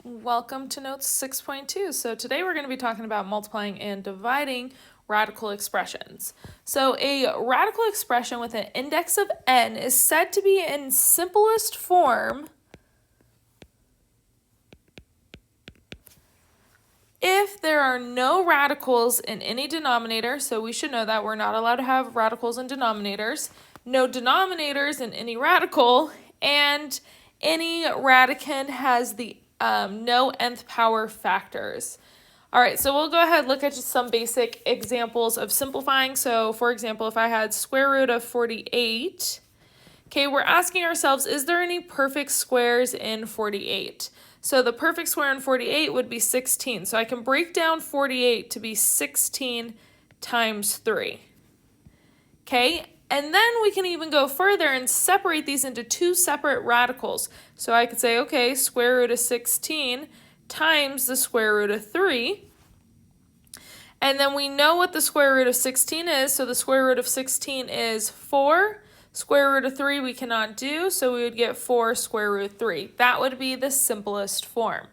Welcome to Notes 6.2. So today we're going to be talking about multiplying and dividing radical expressions. So a radical expression with an index of n is said to be in simplest form if there are no radicals in any denominator. So we should know that we're not allowed to have radicals in denominators, no denominators in any radical, and any radicand has the no nth power factors. All right, so we'll go ahead and look at just some basic examples of simplifying. So for example, if I had square root of 48, okay, we're asking ourselves, is there any perfect squares in 48? So the perfect square in 48 would be 16. So I can break down 48 to be 16 times 3. Okay, and then we can even go further and separate these into two separate radicals. So I could say, okay, square root of 16 times the square root of 3. And then we know what the square root of 16 is. So the square root of 16 is 4. Square root of 3 we cannot do, so we would get 4 square root 3. That would be the simplest form.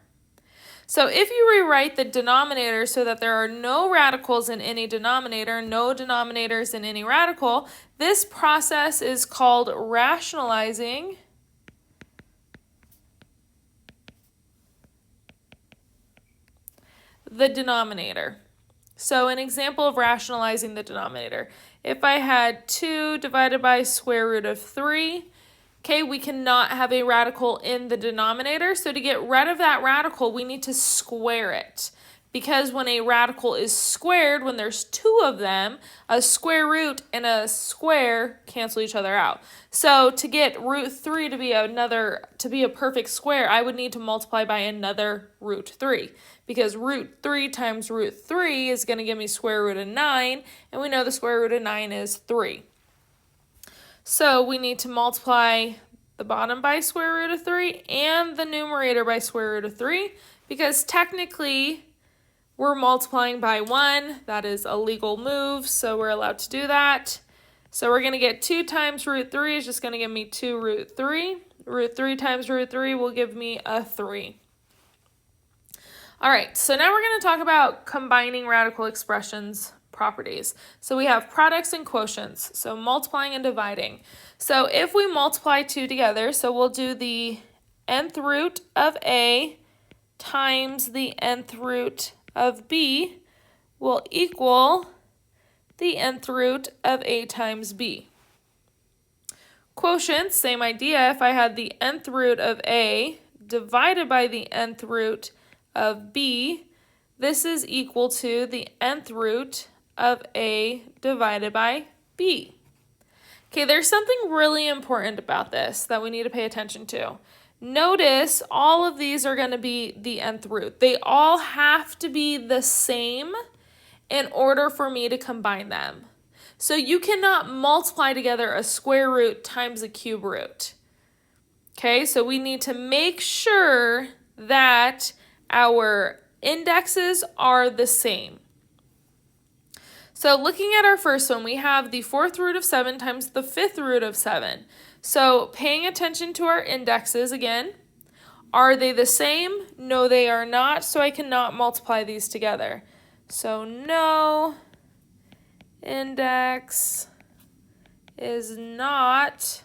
So if you rewrite the denominator so that there are no radicals in any denominator, no denominators in any radical, this process is called rationalizing the denominator. So an example of rationalizing the denominator. If I had 2 divided by square root of 3, okay, we cannot have a radical in the denominator. So to get rid of that radical, we need to square it. Because when a radical is squared, when there's two of them, a square root and a square cancel each other out. So to get root 3 to be a perfect square, I would need to multiply by another root 3. Because root 3 times root 3 is going to give me square root of 9, and we know the square root of 9 is 3. So we need to multiply the bottom by square root of 3 and the numerator by square root of 3, because technically we're multiplying by 1. That is a legal move, so we're allowed to do that. So we're going to get 2 times root 3 is just going to give me 2 root 3. Root 3 times root 3 will give me a 3. All right, so now we're going to talk about combining radical expressions properties. So we have products and quotients, so multiplying and dividing. So if we multiply 2 together, so we'll do the nth root of A times the nth root of B will equal the nth root of A times B. Quotients, same idea. If I had the nth root of A divided by the nth root of B, this is equal to the nth root of A divided by B. Okay, there's something really important about this that we need to pay attention to. Notice all of these are going to be the nth root. They all have to be the same in order for me to combine them. So you cannot multiply together a square root times a cube root. Okay, so we need to make sure that our indexes are the same. So looking at our first one, we have the 4th root of 7 times the 5th root of 7. So paying attention to our indexes again. Are they the same? No, they are not, so I cannot multiply these together. So no, index is not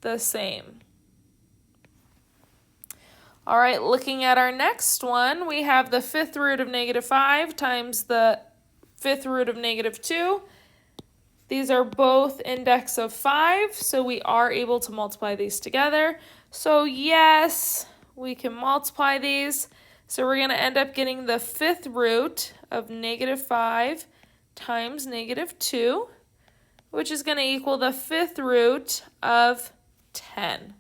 the same. All right, looking at our next one, we have the 5th root of negative 5 times the 5th root of negative 2. These are both index of 5, so we are able to multiply these together. So yes, we can multiply these. So we're going to end up getting the 5th root of negative 5 times negative 2, which is going to equal the 5th root of 10.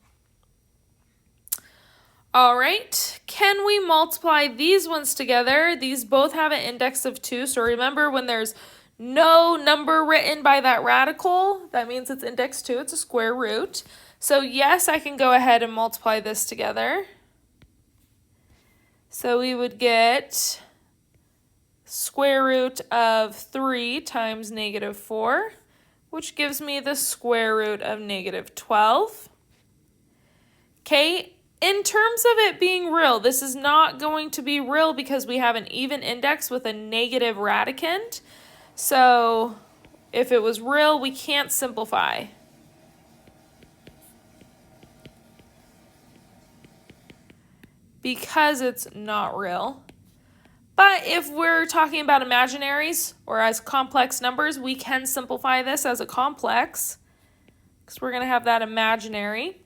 All right, can we multiply these ones together? These both have an index of 2, so remember when there's no number written by that radical, that means it's index 2, it's a square root. So yes, I can go ahead and multiply this together. So we would get square root of 3 times negative 4, which gives me the square root of negative 12. Okay, in terms of it being real, this is not going to be real because we have an even index with a negative radicand. So if it was real, we can't simplify. Because it's not real. But if we're talking about imaginaries or as complex numbers, we can simplify this as a complex because we're going to have that imaginary.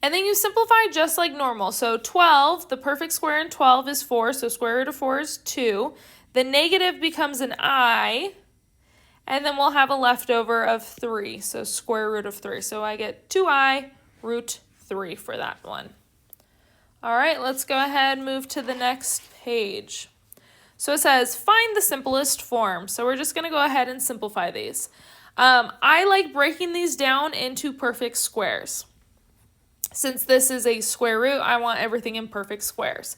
And then you simplify just like normal. So 12, the perfect square in 12 is 4, so square root of 4 is 2. The negative becomes an I, and then we'll have a leftover of 3, so square root of 3. So I get 2I root 3 for that one. All right, let's go ahead and move to the next page. So it says, find the simplest form. So we're just going to go ahead and simplify these. I like breaking these down into perfect squares. Since this is a square root, I want everything in perfect squares.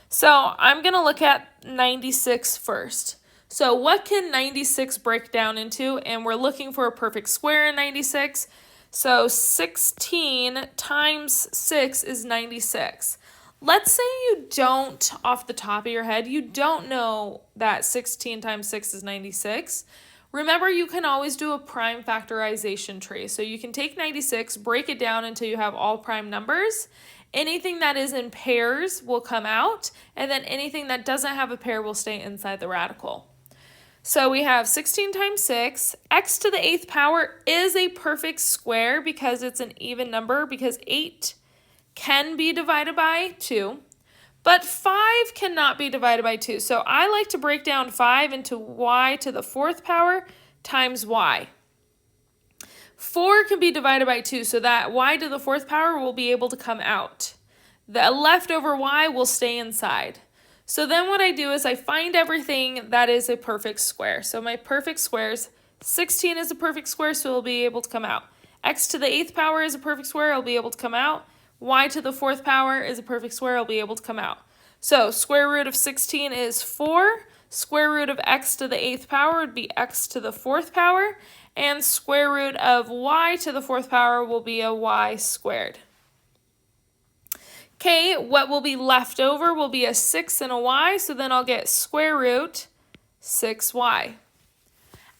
So I'm going to look at 96 first. So what can 96 break down into? And we're looking for a perfect square in 96. So 16 times 6 is 96. Let's say you don't, off the top of your head, you don't know that 16 times 6 is 96. Remember, you can always do a prime factorization tree. So you can take 96, break it down until you have all prime numbers. Anything that is in pairs will come out, and then anything that doesn't have a pair will stay inside the radical. So we have 16 times 6. X to the 8th power is a perfect square because it's an even number, because 8 can be divided by 2. But 5 cannot be divided by 2. So I like to break down 5 into y to the 4th power times y. 4 can be divided by 2, so that y to the 4th power will be able to come out. The leftover y will stay inside. So then what I do is I find everything that is a perfect square. So my perfect squares, 16 is a perfect square, so it will be able to come out. X to the 8th power is a perfect square, it will be able to come out. Y to the 4th power is a perfect square, it'll be able to come out. So square root of 16 is 4. Square root of x to the 8th power would be x to the 4th power. And square root of y to the 4th power will be a y squared. Okay, what will be left over will be a 6 and a y, so then I'll get square root 6y.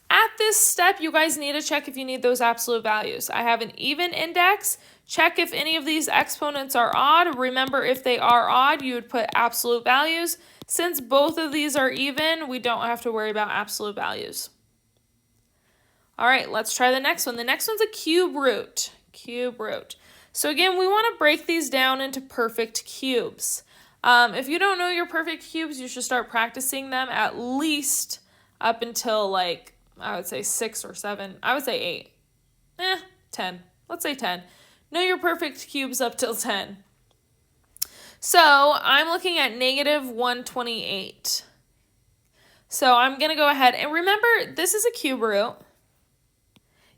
At this step, you guys need to check if you need those absolute values. I have an even index. Check if any of these exponents are odd. Remember, if they are odd, you would put absolute values. Since both of these are even, we don't have to worry about absolute values. All right, let's try the next one. The next one's a cube root. Cube root. So again, we want to break these down into perfect cubes. If you don't know your perfect cubes, you should start practicing them at least up until like, I would say 6 or 7. I would say 8. 10. Let's say 10. Know your perfect cubes up till 10. So I'm looking at negative 128. So I'm going to go ahead and remember, this is a cube root.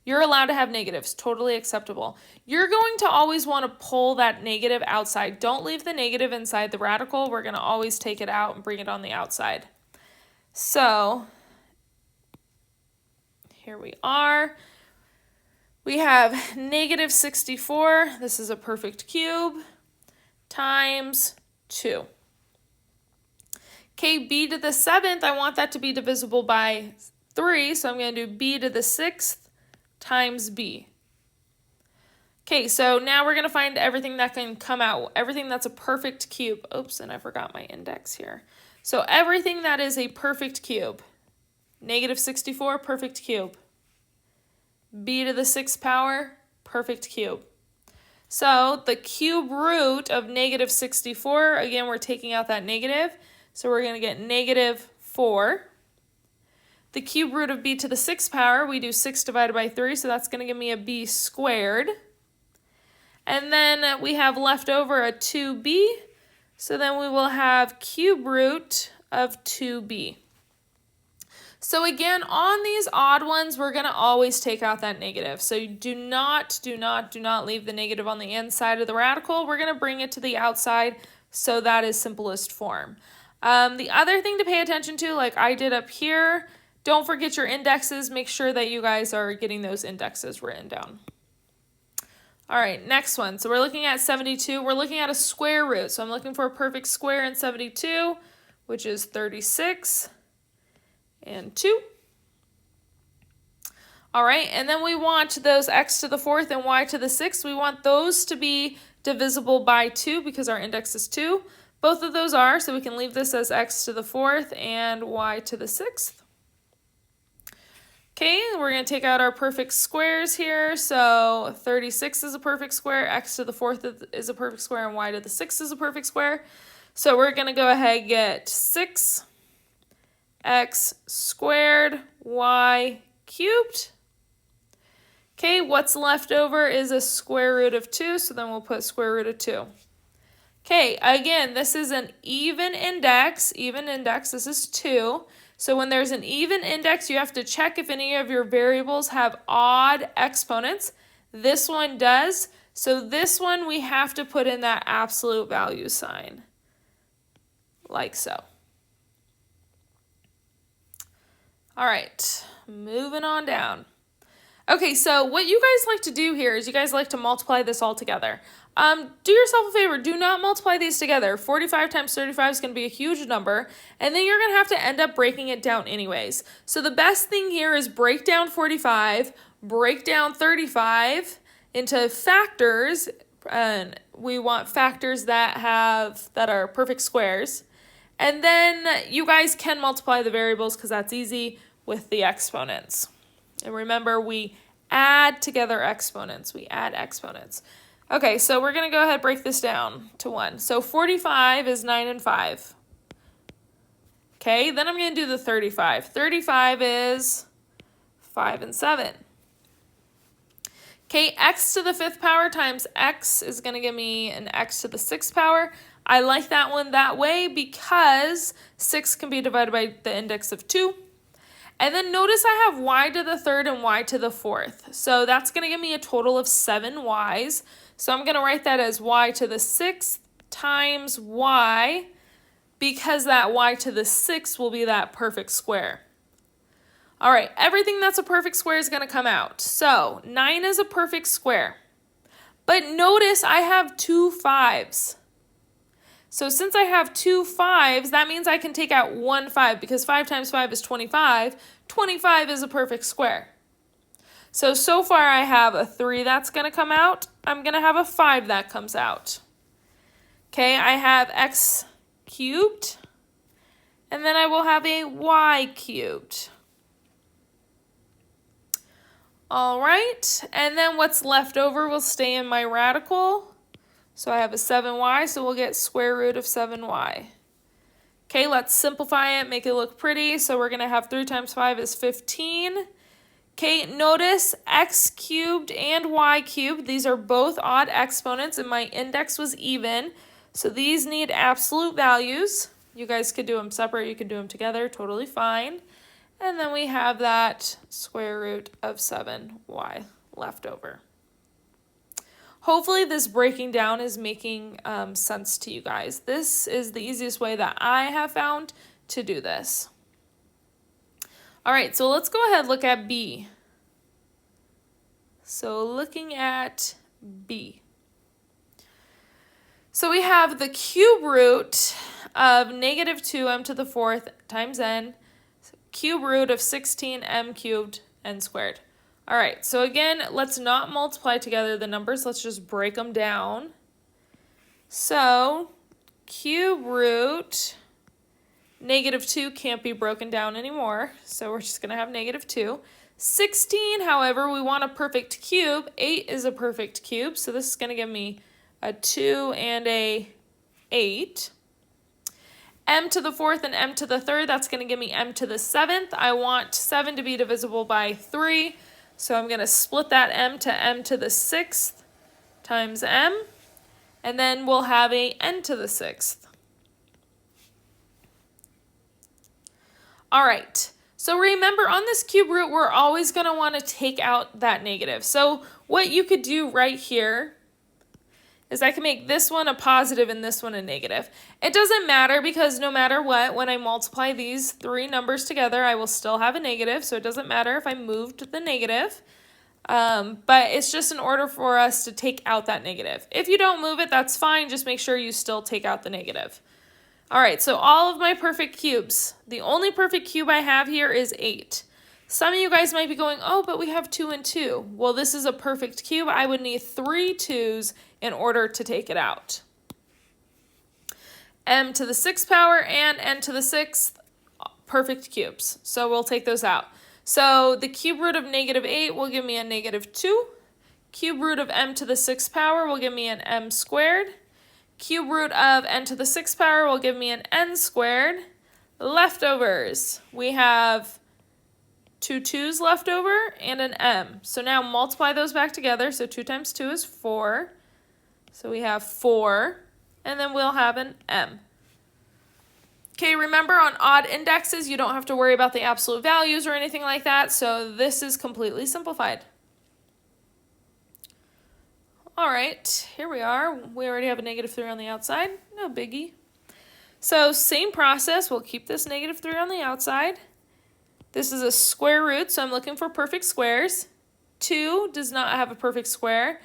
You're allowed to have negatives, totally acceptable. You're going to always want to pull that negative outside. Don't leave the negative inside the radical. We're going to always take it out and bring it on the outside. So here we are. We have negative 64. This is a perfect cube times 2. Okay, b to the 7th, I want that to be divisible by 3, so I'm going to do b to the 6th times b. Okay, so now we're going to find everything that can come out, everything that's a perfect cube. Oops, and I forgot my index here. So everything that is a perfect cube. Negative 64, perfect cube. B to the 6th power, perfect cube. So the cube root of negative 64, again, we're taking out that negative. So we're going to get negative 4. The cube root of b to the 6th power, we do 6 divided by 3, so that's going to give me a b squared. And then we have left over a 2b, so then we will have cube root of 2b. So again, on these odd ones, we're going to always take out that negative. So do not leave the negative on the inside of the radical. We're going to bring it to the outside, so that is simplest form. The other thing to pay attention to, like I did up here, don't forget your indexes. Make sure that you guys are getting those indexes written down. All right, next one. So we're looking at 72. We're looking at a square root. So I'm looking for a perfect square in 72, which is 36 and 2. All right, and then we want those x to the 4th and y to the 6th. We want those to be divisible by 2 because our index is 2. Both of those are, so we can leave this as x to the 4th and y to the 6th. Okay, we're going to take out our perfect squares here. So 36 is a perfect square, x to the 4th is a perfect square, and y to the 6th is a perfect square. So we're going to go ahead and get 6x squared y cubed. Okay, what's left over is a square root of 2, so then we'll put square root of 2. Okay, again, this is an even index. This is 2. So when there's an even index, you have to check if any of your variables have odd exponents. This one does. So this one we have to put in that absolute value sign, like so. All right, moving on down. Okay, so what you guys like to do here is you guys like to multiply this all together. Do yourself a favor, do not multiply these together. 45 times 35 is going to be a huge number, and then you're going to have to end up breaking it down anyways. So the best thing here is break down 45, break down 35 into factors, and we want factors that are perfect squares. And then you guys can multiply the variables because that's easy with the exponents. And remember, we add together exponents. We add exponents. Okay, so we're going to go ahead and break this down to 1. So 45 is 9 and 5. Okay, then I'm going to do the 35. 35 is 5 and 7. Okay, x to the 5th power times x is going to give me an x to the 6th power. I like that one that way because 6 can be divided by the index of 2. And then notice I have y to the 3rd and y to the 4th. So that's going to give me a total of 7 y's. So I'm going to write that as y to the 6th times y, because that y to the 6th will be that perfect square. All right, everything that's a perfect square is going to come out. So 9 is a perfect square. But notice I have 2 5s. So since I have 2 5s, that means I can take out 1 5 because 5 times 5 is 25. 25 is a perfect square. So far I have a 3 that's going to come out. I'm going to have a 5 that comes out. Okay, I have x cubed, and then I will have a y cubed. All right, and then what's left over will stay in my radical. So I have a 7y, so we'll get square root of 7y. Okay, let's simplify it, make it look pretty. So we're going to have 3 times 5 is 15. Okay, notice x cubed and y cubed. These are both odd exponents, and my index was even. So these need absolute values. You guys could do them separate. You could do them together. Totally fine. And then we have that square root of 7y left over. Hopefully this breaking down is making sense to you guys. This is the easiest way that I have found to do this. All right, so let's go ahead and look at B. So looking at B. So we have the cube root of negative 2m to the 4th times n, cube root of 16m cubed n squared. All right, so again, let's not multiply together the numbers. Let's just break them down. So cube root, negative 2 can't be broken down anymore, so we're just going to have negative 2. 16, however, we want a perfect cube. 8 is a perfect cube, so this is going to give me a 2 and a 8. M to the 4th and m to the 3rd, that's going to give me m to the 7th. I want 7 to be divisible by 3, so I'm going to split that m to the 6th times m, and then we'll have a n to the 6th. All right, so remember on this cube root, we're always going to want to take out that negative. So what you could do right here is I can make this one a positive and this one a negative. It doesn't matter because no matter what, when I multiply these 3 numbers together, I will still have a negative, so it doesn't matter if I moved the negative. But it's just in order for us to take out that negative. If you don't move it, that's fine. Just make sure you still take out the negative. All right, so all of my perfect cubes. The only perfect cube I have here is 8. Some of you guys might be going, oh, but we have 2 and 2. Well, this is a perfect cube. I would need 3 2s in order to take it out. M to the 6th power and n to the 6th, perfect cubes. So we'll take those out. So the cube root of -8 will give me a -2. Cube root of m to the 6th power will give me an m squared. Cube root of n to the 6th power will give me an n squared. Leftovers, we have 2 2's left over and an m. So now multiply those back together. So 2 times 2 is 4. So we have 4, and then we'll have an m. Okay, remember on odd indexes, you don't have to worry about the absolute values or anything like that. So this is completely simplified. All right, here we are. We already have a -3 on the outside. No biggie. So same process. We'll keep this -3 on the outside. This is a square root, so I'm looking for perfect squares. 2 does not have a perfect square.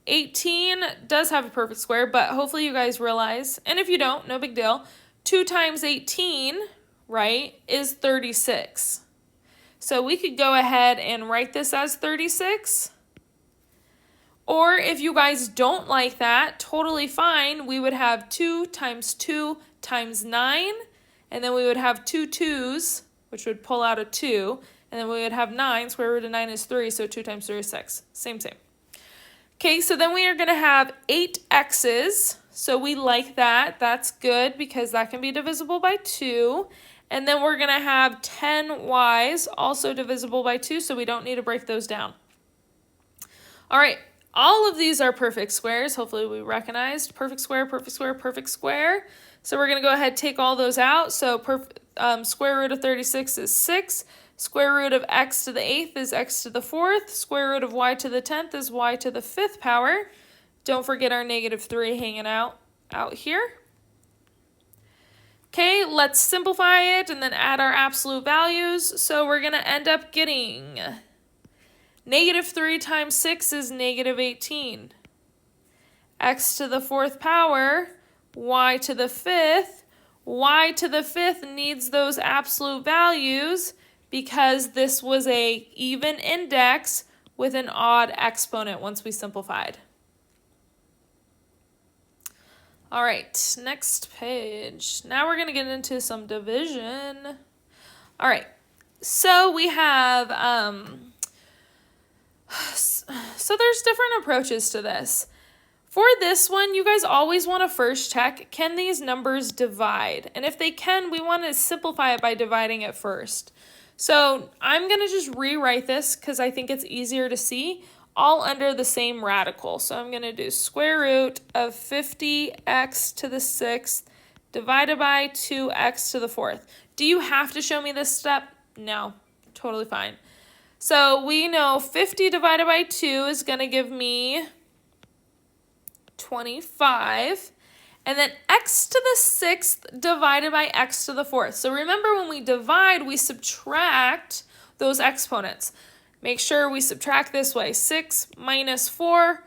18 does have a perfect square, but hopefully you guys realize, and if you don't, no big deal, 2 times 18, right, is 36. So we could go ahead and write this as 36. Or if you guys don't like that, totally fine. We would have 2 times 2 times 9, and then we would have 2 2's, which would pull out a 2, and then we would have 9. Square root of 9 is 3, so 2 times 3 is 6. Same. Okay, so then we are going to have 8 x's. So we like that. That's good because that can be divisible by 2. And then we're going to have 10 y's, also divisible by 2, so we don't need to break those down. All right. All of these are perfect squares. Hopefully we recognized perfect square, perfect square, perfect square. So we're going to go ahead and take all those out. So square root of 36 is 6. Square root of x to the 8th is x to the 4th. Square root of y to the 10th is y to the 5th power. Don't forget our -3 hanging out here. Okay, let's simplify it and then add our absolute values. So we're going to end up getting -3 times 6 is -18. X to the 4th power, y to the 5th. Y to the 5th needs those absolute values because this was a even index with an odd exponent once we simplified. All right, next page. Now we're going to get into some division. All right, so we have... So there's different approaches to this. For this one, you guys always want to first check, can these numbers divide? And if they can, we want to simplify it by dividing it first. So I'm going to just rewrite this because I think it's easier to see, all under the same radical. So I'm going to do square root of 50x to the 6th divided by 2x to the 4th. Do you have to show me this step? No, totally fine. So we know 50 divided by 2 is going to give me 25. And then x to the 6th divided by x to the 4th. So remember when we divide, we subtract those exponents. Make sure we subtract this way. 6 minus 4,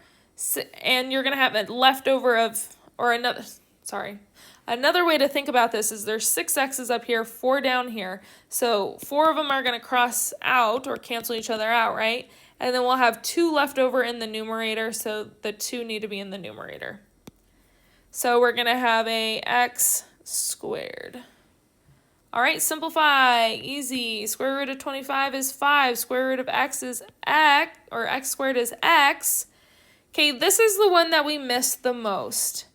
and you're going to have a leftover of, or another, sorry. Another way to think about this is there's 6 x's up here, 4 down here. So 4 of them are going to cross out or cancel each other out, right? And then we'll have 2 left over in the numerator, so the 2 need to be in the numerator. So we're going to have a x squared. All right, simplify, easy. Square root of 25 is 5. Square root of x is x, or x squared is x. Okay, this is the one that we missed the most.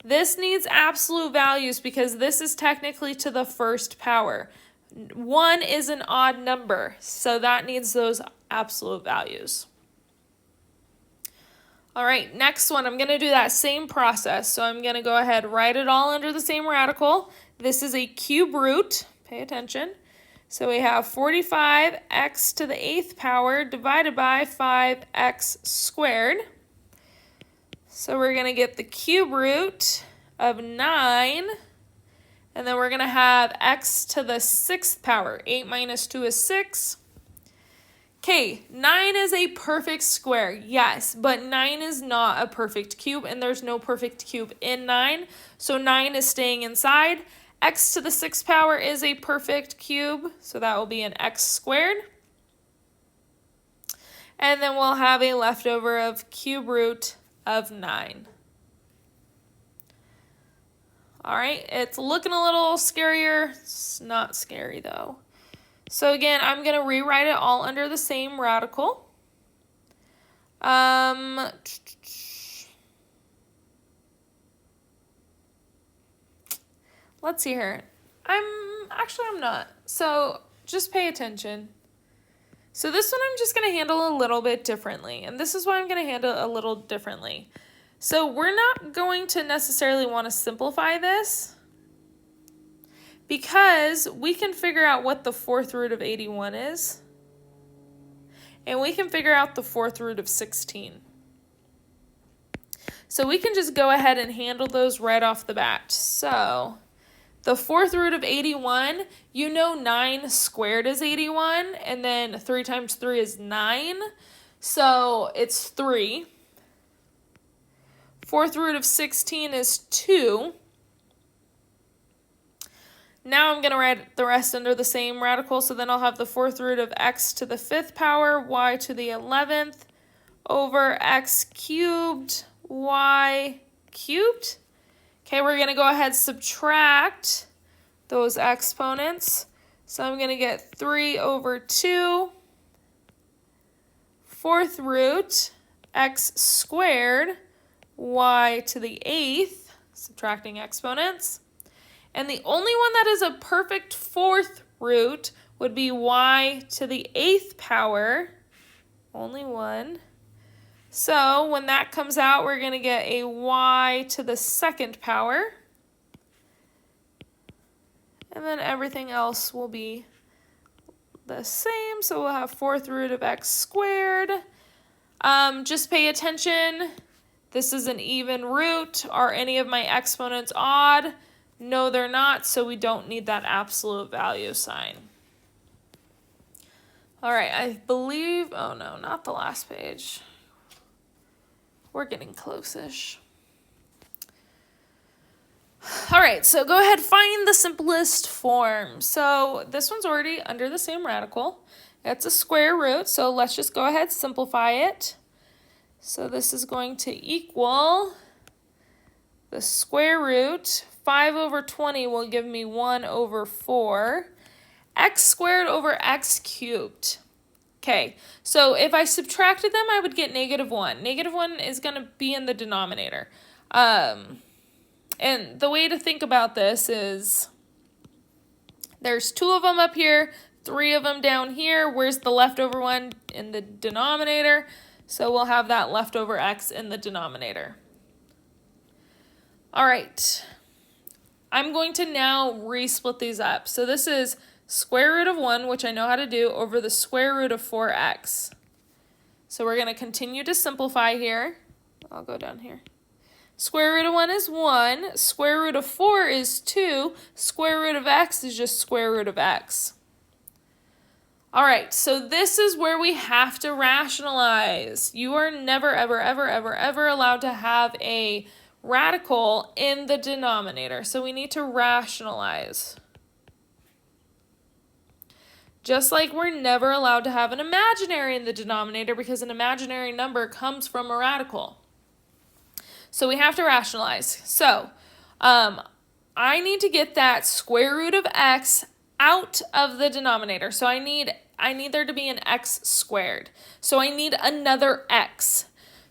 This needs absolute values because this is technically to the 1st power. 1 is an odd number, so that needs those absolute values. All right, next one, I'm going to do that same process. So I'm going to go ahead, write it all under the same radical. This is a cube root. Pay attention. So we have 45x to the 8th power divided by 5x squared. So we're going to get the cube root of 9. And then we're going to have x to the 6th power. 8 minus 2 is 6. Okay, 9 is a perfect square, yes, but 9 is not a perfect cube, and there's no perfect cube in 9, so 9 is staying inside. X to the 6th power is a perfect cube, so that will be an x squared. And then we'll have a leftover of cube root of 9. All right, it's looking a little scarier. It's not scary though. So again, I'm going to rewrite it all under the same radical. Let's see here. I'm not. So just pay attention. So this one I'm just going to handle a little bit differently. And this is why I'm going to handle it a little differently. So we're not going to necessarily want to simplify this, because we can figure out what the 4th root of 81 is, and we can figure out the 4th root of 16. So we can just go ahead and handle those right off the bat. So the 4th root of 81, you know 9 squared is 81, and then 3 times 3 is 9, so it's 3. 4th root of 16 is 2. Now I'm going to write the rest under the same radical, so then I'll have the 4th root of x to the 5th power, y to the 11th, over x cubed, y cubed. Okay, we're going to go ahead and subtract those exponents. So I'm going to get 3 over 2, 4th root, x squared, y to the 8th, subtracting exponents. And the only one that is a perfect 4th root would be y to the 8th power. Only one. So when that comes out, we're going to get a y to the 2nd power. And then everything else will be the same. So we'll have 4th root of x squared. Just pay attention. This is an even root. Are any of my exponents odd? No, they're not, so we don't need that absolute value sign. All right, I believe, oh no, not the last page. We're getting close-ish. All right, so go ahead, find the simplest form. So this one's already under the same radical. It's a square root, so let's just go ahead, simplify it. So this is going to equal the square root. 5 over 20 will give me 1 over 4. X squared over x cubed. Okay, so if I subtracted them, I would get -1. -1 is going to be in the denominator. And the way to think about this is there's 2 of them up here, 3 of them down here. Where's the leftover one? In the denominator. So we'll have that leftover x in the denominator. All right. I'm going to now re-split these up. So this is square root of 1, which I know how to do, over the square root of 4x. So we're going to continue to simplify here. I'll go down here. Square root of 1 is 1. Square root of 4 is 2. Square root of x is just square root of x. All right, so this is where we have to rationalize. You are never, ever, ever, ever, ever allowed to have a radical in the denominator. So we need to rationalize. Just like we're never allowed to have an imaginary in the denominator because an imaginary number comes from a radical. So we have to rationalize. So I need to get that square root of x out of the denominator. So I need there to be an x squared. So I need another x.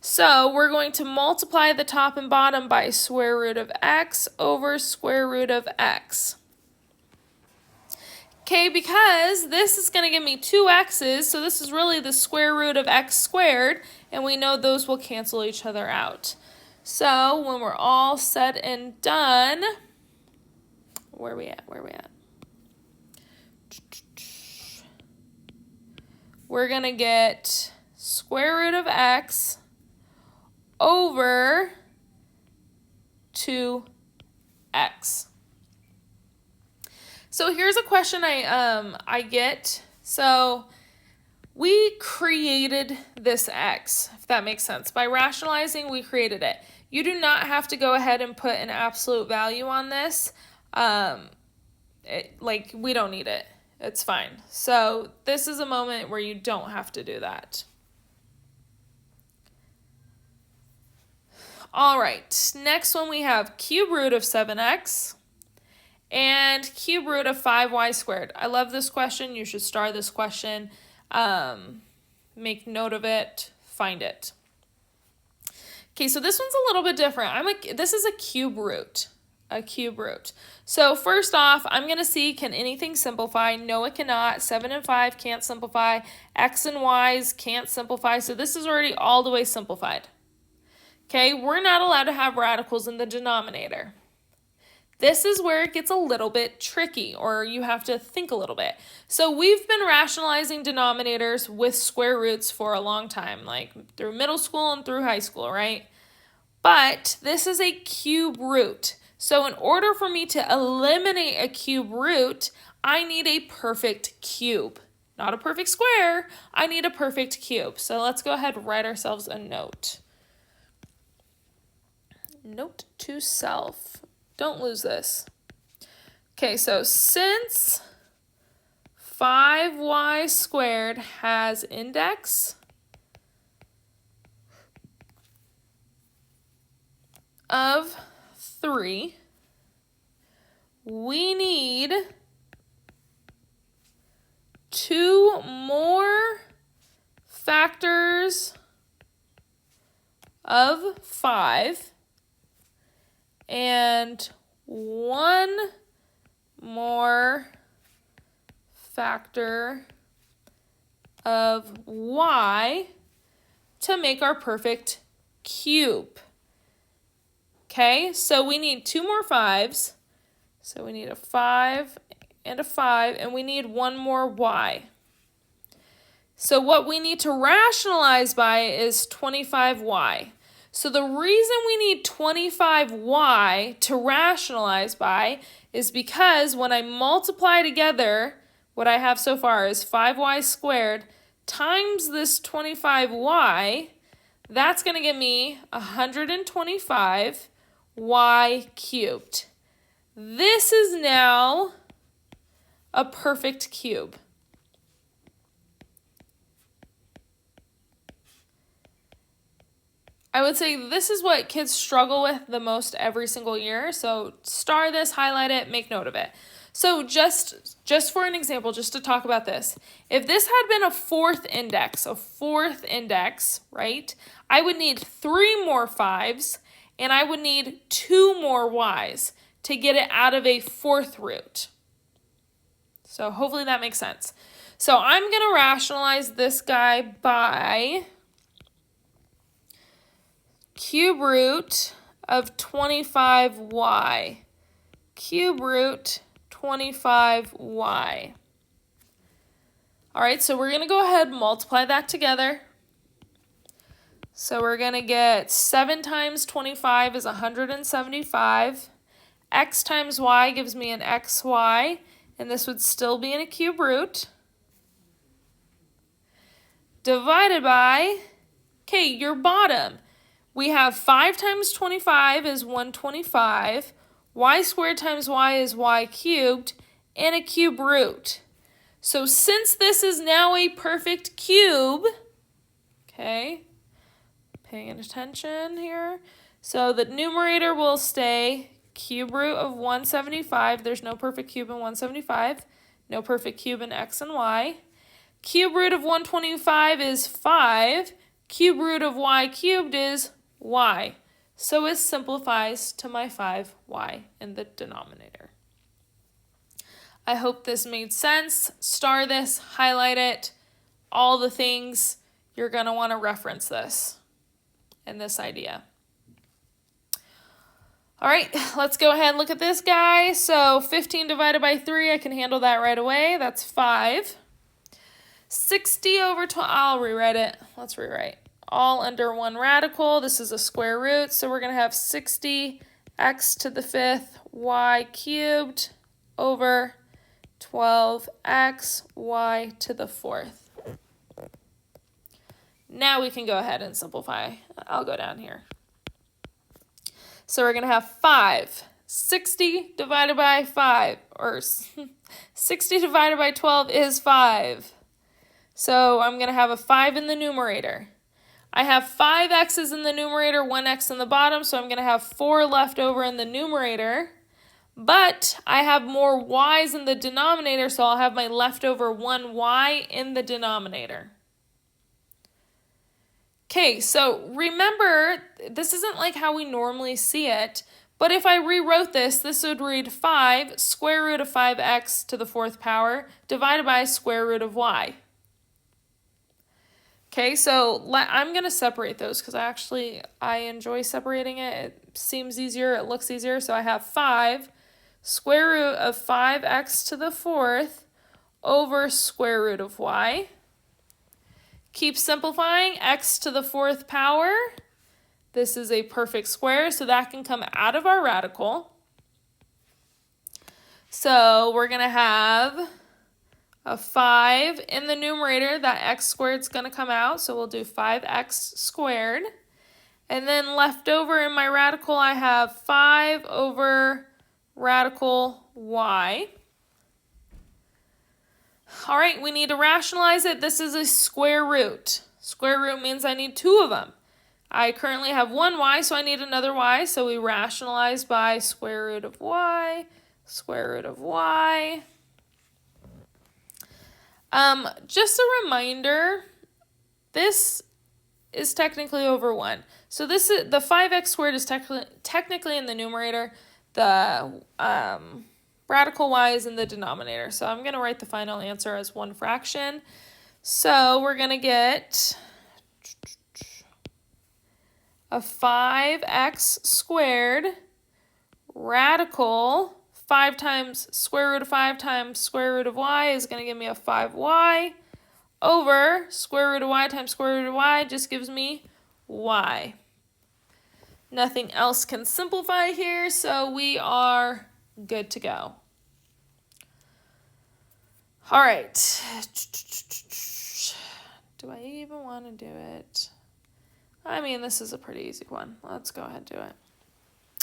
So we're going to multiply the top and bottom by square root of x over square root of x. Okay, because this is going to give me 2 x's, so this is really the square root of x squared, and we know those will cancel each other out. So when we're all said and done, where are we at? We're going to get square root of x over 2x. So here's a question I get. So we created this x, if that makes sense. By rationalizing, we created it. You do not have to go ahead and put an absolute value on this. We don't need it. It's fine. So this is a moment where you don't have to do that. All right, next one we have cube root of 7x and cube root of 5y squared. I love this question. You should star this question. Make note of it. Find it. Okay, so this one's a little bit different. This is a cube root. A cube root. So first off, I'm going to see, can anything simplify? No, it cannot. 7 and 5 can't simplify. X and Y's can't simplify. So this is already all the way simplified. Okay, we're not allowed to have radicals in the denominator. This is where it gets a little bit tricky, or you have to think a little bit. So we've been rationalizing denominators with square roots for a long time, like through middle school and through high school, right? But this is a cube root. So in order for me to eliminate a cube root, I need a perfect cube. Not a perfect square, I need a perfect cube. So let's go ahead and write ourselves a note. Note to self. Don't lose this. Okay, so since 5y squared has index of 3, we need 2 more factors of 5 and 1 more factor of y to make our perfect cube. Okay, so we need 2 more 5s. So we need a 5 and a 5, and we need 1 more y. So what we need to rationalize by is 25y. So the reason we need 25y to rationalize by is because when I multiply together, what I have so far is 5y squared times this 25y, that's going to give me 125y cubed. This is now a perfect cube. I would say this is what kids struggle with the most every single year. So star this, highlight it, make note of it. So just for an example, just to talk about this, if this had been a fourth index, right, I would need 3 more 5s and I would need 2 more y's to get it out of a fourth root. So hopefully that makes sense. So I'm going to rationalize this guy by cube root of 25y. Cube root 25y. All right, so we're going to go ahead and multiply that together. So we're going to get 7 times 25 is 175. X times y gives me an xy, and this would still be in a cube root. Divided by, okay, your bottom. We have 5 times 25 is 125. Y squared times y is y cubed, and a cube root. So since this is now a perfect cube, okay, paying attention here. So the numerator will stay cube root of 175. There's no perfect cube in 175. No perfect cube in x and y. Cube root of 125 is 5. Cube root of y cubed is y. So it simplifies to my 5y in the denominator. I hope this made sense. Star this, highlight it, all the things. You're going to want to reference this and this idea. All right, let's go ahead and look at this guy. So 15 divided by 3, I can handle that right away. That's 5. 60 over 12, I'll rewrite it. Let's rewrite. All under one radical. This is a square root, so we're going to have 60 x to the 5th y cubed over 12x y to the 4th. Now we can go ahead and simplify. I'll go down here. So we're going to have 5. 60 divided by 5, or 60 divided by 12 is 5. So I'm going to have a 5 in the numerator. I have 5 x's in the numerator, 1 x in the bottom, so I'm going to have 4 left over in the numerator. But I have more y's in the denominator, so I'll have my leftover 1y in the denominator. Okay, so remember, this isn't like how we normally see it, but if I rewrote this, this would read 5 square root of 5x to the 4th power divided by square root of y. Okay, so I'm going to separate those because I enjoy separating it. It seems easier, it looks easier. So I have 5 square root of 5x to the 4th over square root of y. Keep simplifying, x to the 4th power. This is a perfect square, so that can come out of our radical. So we're going to have a 5 in the numerator. That x squared is going to come out, so we'll do 5x squared. And then left over in my radical, I have 5 over radical y. All right, we need to rationalize it. This is a square root. Square root means I need 2 of them. I currently have 1 y, so I need another y. So we rationalize by square root of y, square root of y. Just a reminder, this is technically over 1. So this is the 5x squared is technically in the numerator. The radical y is in the denominator. So I'm going to write the final answer as 1 fraction. So we're going to get a 5x squared radical 5 times square root of 5 times square root of y is going to give me a 5y over square root of y times square root of y just gives me y. Nothing else can simplify here, so we are good to go. All right. Do I even want to do it? I mean, this is a pretty easy one. Let's go ahead and do it.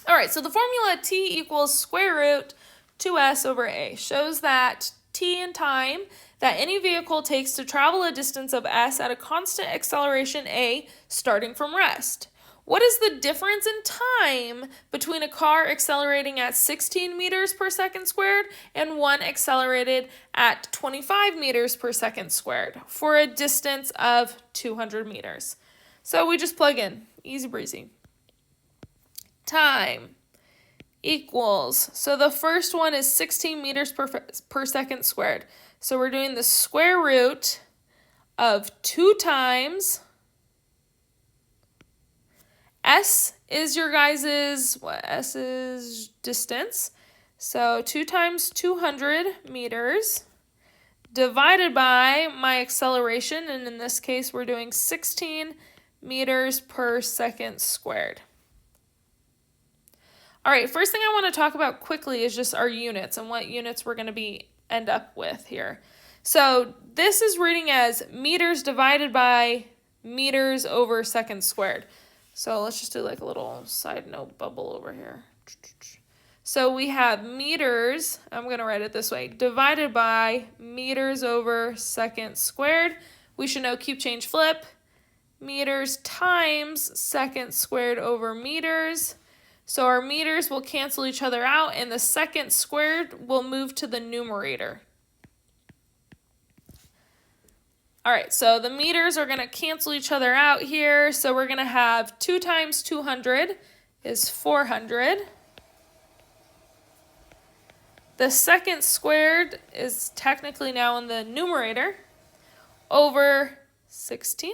All right, so the formula t equals square root 2s over a shows that t in time that any vehicle takes to travel a distance of s at a constant acceleration a starting from rest. What is the difference in time between a car accelerating at 16 meters per second squared and one accelerated at 25 meters per second squared for a distance of 200 meters? So we just plug in, easy breezy. Time equals, so the first one is 16 meters per second squared. So we're doing the square root of 2 times, s is your guys's, s is distance. So 2 times 200 meters divided by my acceleration, and in this case we're doing 16 meters per second squared. All right, first thing I want to talk about quickly is just our units and what units we're going to end up with here. So this is reading as meters divided by meters over seconds squared. So let's just do like a little side note bubble over here. So we have meters, I'm going to write it this way, divided by meters over seconds squared. We should know cube change flip. Meters times seconds squared over meters. So our meters will cancel each other out, and the seconds squared will move to the numerator. All right, so the meters are going to cancel each other out here. So we're going to have 2 times 200 is 400. The seconds squared is technically now in the numerator over 16.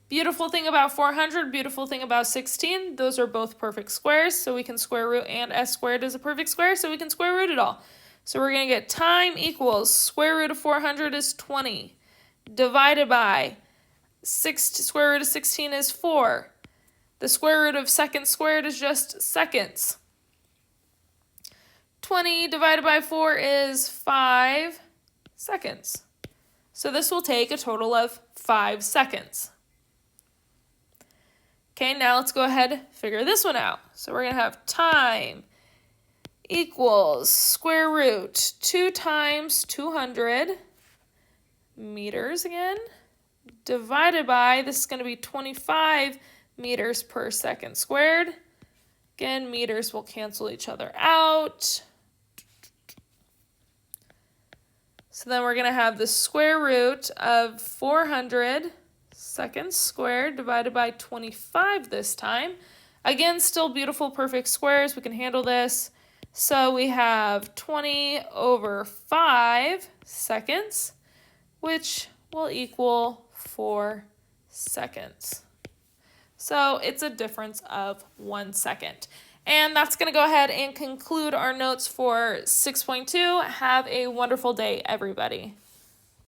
Beautiful thing about 400, beautiful thing about 16, those are both perfect squares, so we can square root, and s squared is a perfect square, so we can square root it all. So we're going to get time equals square root of 400 is 20, divided by square root of 16 is 4. The square root of seconds squared is just seconds. 20 divided by 4 is 5 seconds. So this will take a total of 5 seconds. Okay, now let's go ahead and figure this one out. So we're going to have time equals square root 2 times 200 meters again, divided by, this is going to be 25 meters per second squared. Again, meters will cancel each other out. So then we're going to have the square root of 400 seconds squared divided by 25 this time. Again, still beautiful perfect squares. We can handle this. So we have 20 over 5 seconds, which will equal 4 seconds. So it's a difference of 1 second. And that's going to go ahead and conclude our notes for 6.2. Have a wonderful day, everybody.